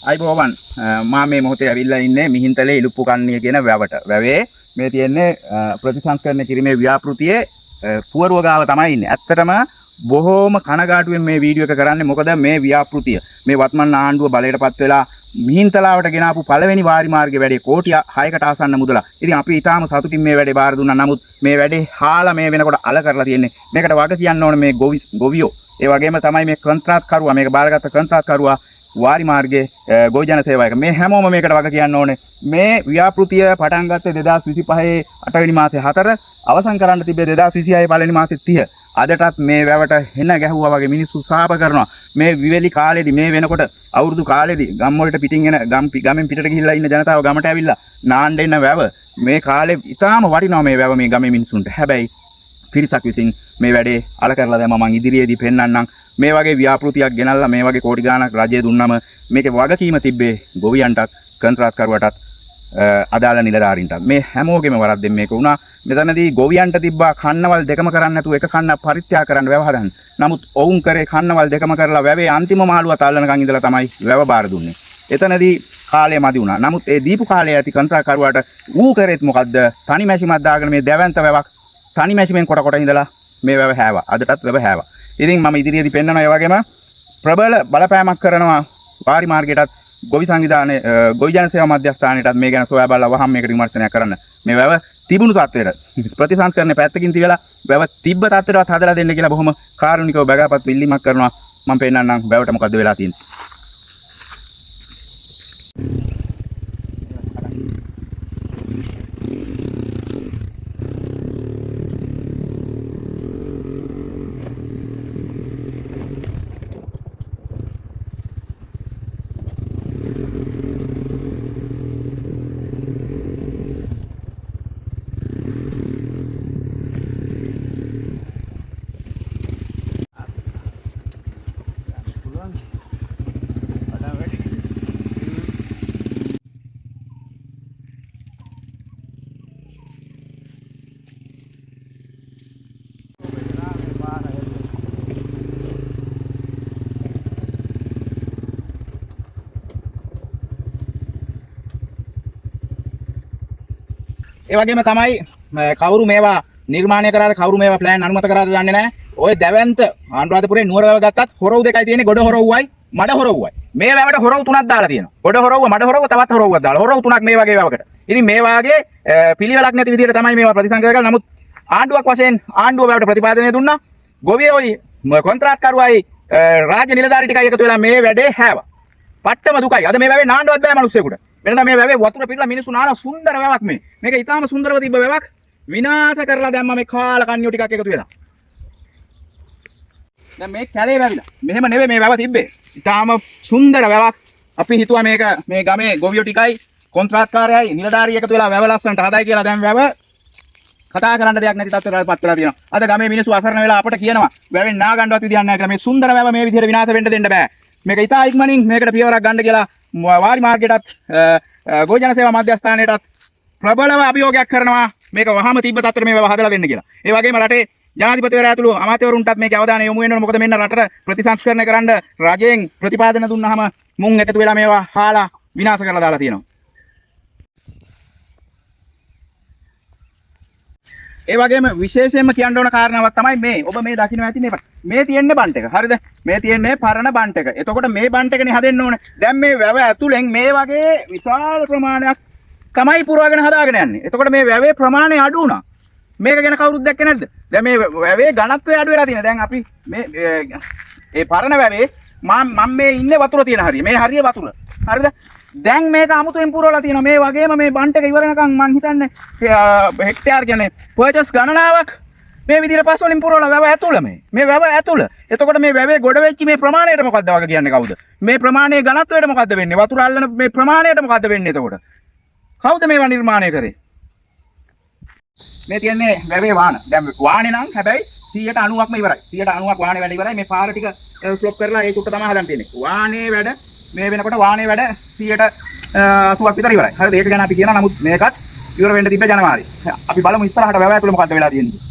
අයිබෝවන් මා මේ මොහොතේ ඇවිල්ලා ඉන්නේ මිහින්තලේ ඉලුප්පු කන්නිය කියන වැවට. වැවේ මේ තියෙන්නේ ප්‍රතිසංස්කරණය කිරීමේ ව්‍යාපෘතියේ පුවරුව ගාව තමයි ඉන්නේ. ඇත්තටම බොහෝම කනගාටුවෙන් මේ වීඩියෝ එක කරන්නේ. මොකද මේ ව්‍යාපෘතිය මේ වත්මන් ආණ්ඩුව බලයටපත් වෙලා මිහින්තලාවට ගෙනාපු පළවෙනි වාරි මාර්ගයේ වැඩේ කෝටි 6කට ආසන්න මුදල. ඉතින් අපි ඊටාම සතුටින් මේ වැඩේ බාර දුන්නා. නමුත් මේ වැඩේ හාලා මේ වෙනකොට අල කරලා තියෙන්නේ. මේකට වග කියන්න ඕනේ මේ ගොවියෝ. ඒ වගේම තමයි මේ කොන්ත්‍රාත්කරුවා මේක බාරගත්ත කොන්ත්‍රාත්කරුවා වාරි මාර්ගයේ ගොවි ජන සේවාවක මේ හැමෝම මේකට වග කියන්න ඕනේ. මේ ව්‍යාපෘතිය පටන් ගත්තේ 2025 8 වෙනි මාසේ 4 අවසන් කරන්න තිබේ 2026 පළවෙනි මාසේ 30. අදටත් මේ වැවට හෙන ගැහුවා වගේ මිනිස්සු සාප කරනවා. මේ විවේලි කාලේදී මේ වෙනකොට අවුරුදු කාලේදී ගම් වලට පිටින් එන ගමෙන් පිටට ගිහිල්ලා ඉන්න ජනතාව ගමට ඇවිල්ලා නාන්න එන වැව මේ කාලේ ඉතාම වටිනවා මේ වැව මේ ගමේ මිනිසුන්ට. හැබැයි පිරිසක් විසින් මේ වැඩේ අල කරලා දැම්මා. මම ඉදිරියේදී පෙන්නන්නම්. මේ වගේ ව්‍යාපෘතියක් ගෙනල්ලා මේ වගේ කෝටි ගාණක් රජය දුන්නම මේකේ වගකීම තිබ්බේ ගොවියන්ටත් කොන්ත්‍රාත්කරුවටත් අදාළ නිලධාරීන්ටත්. මේ හැමෝගෙම වරද්දෙන් මේක වුණා. මෙතනදී ගොවියන්ට තිබ්බා කන්නවල් දෙකම කරන්න නැතුව එක කන්න පරිත්‍යාග කරන්න වැව හදන්න. නමුත් ඔවුන් කරේ කන්නවල් දෙකම කරලා වැවේ අන්තිම මාළුව තල්ලනකන් ඉඳලා තමයි වැව බාර දුන්නේ. එතනදී කාලය මදි වුණා. නමුත් ඒ දීපු කාලේ ඇති කොන්ත්‍රාත්කරුවාට ඌ කරෙත් මොකද්ද? තනි මැෂිමක් දාගෙන මේ දැවැන්ත වැවක් තනි මැෂිමෙන් කොට ඉඳලා මේ වැව හැවා. අදටත් වැව හැවා. ඉතින් මම ඉදිරියේදී පෙන්නනවා ඒ වගේම ප්‍රබල බලපෑමක් කරනවා වාරි මාර්ගයටත් ගොවි සංවිධානයේ ගොවි ජන සේවා මධ්‍යස්ථානයටත් මේ ගැන සොයා බලලා වහම් මේකට විමර්ශනයක් කරන්න. මේ වැව තිබුණු තත්ත්වයට ප්‍රතිසංස්කරණය පැත්තකින් තියලා වැව තිබ්බ තත්ත්වයටවත් හදලා දෙන්න කියලා බොහොම කාරුණිකව බගාපත් ඉල්ලීමක් කරනවා. මම පෙන්නන්නම් වැවට මොකද්ද වෙලා තියෙන්නේ. ඒ වගේම තමයි කවුරු මේවා නිර්මාණය කරාද කවුරු මේවා ප්ලෑන් අනුමත කරාද දන්නේ නැහැ. ඔය දැවැන්ත අනුරාධපුරේ නුවර වැව ගත්තත් හොරව් දෙකයි තියෙන්නේ. ගොඩ හොරව්වයි මඩ හොරව්වයි. මේ වැවට හොරව් තුනක් දාලා තියෙනවා. ගොඩ හොරව්ව මඩ හොරව්ව තවත් හොරව්වක් දාලා. හොරව් තුනක් මේ වගේ වැවකට. ඉතින් මේ වාගේ පිළිවෙලක් නැති විදිහට තමයි මේවා ප්‍රතිසංස්කරණය කරලා. නමුත් ආණ්ඩුවක් වශයෙන් ආණ්ඩුව වැවට ප්‍රතිපාදනය දුන්නා. ගොවියෝයි කොන්ත්‍රාත්කරුවයි රාජ්‍ය නිලධාරී ටිකයි එකතු වෙලා මේ වැඩේ හැවා. පට්ටම දුකයි. අද මේ වැවේ නාන්නවත් බෑ මිනිස්සුෙකුට. වෙනදා මේ වැවේ වතුර පිරලා මිනිස්සු නාන සුන්දර වැවක් මේ. මේක ඊටාම සුන්දරව තිබ්බ වැවක් විනාශ කරලා දැම්මා මේ කාල කන්‍යෝ ටිකක් එකතු වෙලා. දැන් මේ කැලේ වැවිලා. මෙහෙම නෙවෙයි මේ වැව තිබ්බේ. ඊටාම සුන්දර වැවක්. අපි හිතුවා මේක මේ ගමේ ගොවියෝ ටිකයි කොන්ත්‍රාත්කාරයයි නිලධාරී එකතු වෙලා වැව ලස්සනට හදයි කියලා. දැන් වැව කතා කරන්න දෙයක් නැති තත්ත්වයකටපත් වෙලා තියෙනවා. අද ගමේ මිනිස්සු අසරණ වෙලා අපට කියනවා වැවෙන් නා ගන්නවත් විදියක් නැහැ කියලා. මේ සුන්දර වැව මේ විදිහට විනාශ වෙන්න දෙන්න බෑ. මේක ඉතා ඉක්මනින් මේකට පියවරක් ගන්න කියලා වාරි මාර්ගයටත් ගොවි ජන සේවා මධ්‍යස්ථානයටත් ප්‍රබලව අභියෝගයක් කරනවා. මේක වහම තිබ්බ තත්ත්වෙට මේ වැව හදලා දෙන්න කියලා. ඒ වගේම රටේ ජනාධිපතිවරයා ඇතුළු අමාත්‍යවරුන්ටත් මේකේ අවධානය යොමු වෙනවා. මොකද මෙන්න රටට ප්‍රතිසංස්කරණය කරන්න රජයෙන් ප්‍රතිපාදන දුන්නාම මුන් එකතු වෙලා මේවා හාලා විනාශ කරලා දාලා තියෙනවා. ඒ වගේම විශේෂයෙන්ම කියන්න ඕන කාරණාවක් තමයි මේ ඔබ මේ දකින්න ඇති මේ තියෙන්නේ බන්ට් එක. හරිද? මේ තියෙන්නේ පරණ බන්ට් එක. එතකොට මේ බන්ට් එකනේ හදෙන්න ඕනේ. දැන් මේ වැව ඇතුලෙන් මේ වගේ විශාල ප්‍රමාණයක් තමයි පුරවගෙන හදාගෙන යන්නේ. එතකොට මේ වැවේ ප්‍රමාණය අඩු වුණා. මේක ගැන කවුරුත් දැක්කේ නැද්ද? දැන් මේ වැවේ ඝනත්වය අඩු වෙලා තියෙනවා. දැන් අපි මේ ඒ පරණ වැවේ මම මේ ඉන්නේ වතුර තියෙන හරිය. මේ හරිය වතුර. හරිද? දැන් මේක අමුතුවෙන් පුරවලා තියෙනවා. මේ වගේම මේ බන්ට් එක ඉවර වෙනකන් මං හිතන්නේ හෙක්ටයාර් කියන්නේ පර්චස් ගණනාවක් මේ විදිහට පස් වලින් පුරවලා වැව ඇතුළ මේ වැව ඇතුළ. එතකොට මේ වැවේ ගොඩ වෙච්ච මේ ප්‍රමාණයට මොකද්ද වගේ කියන්නේ කවුද? මේ ප්‍රමාණයේ ඝනත්වයට මොකද්ද වෙන්නේ? වතුර අල්ලන මේ ප්‍රමාණයට මොකද්ද වෙන්නේ එතකොට? කවුද මේවා නිර්මාණය කරේ? මේ තියන්නේ වැවේ වාහන. දැන් වාහනේ නම් හැබැයි 90%ක්ම ඉවරයි. 90%ක් වාහනේ වැඩ ඉවරයි. මේ පාර ටික ස්ලොප් කරලා ඒක උඩ තමයි හදන්න තියෙන්නේ. වාහනේ වැඩ මේ වෙනකොට වාහනේ වැඩ 80%ක් විතර ඉවරයි. හරිද? ඒක ගැන අපි කියනවා. නමුත් මේකත් ඉවර වෙන්න තිබ්බ ජනවාරි. අපි බලමු ඉස්සරහට වැව ඇතුළේ මොකද්ද වෙලා තියෙන්නේ.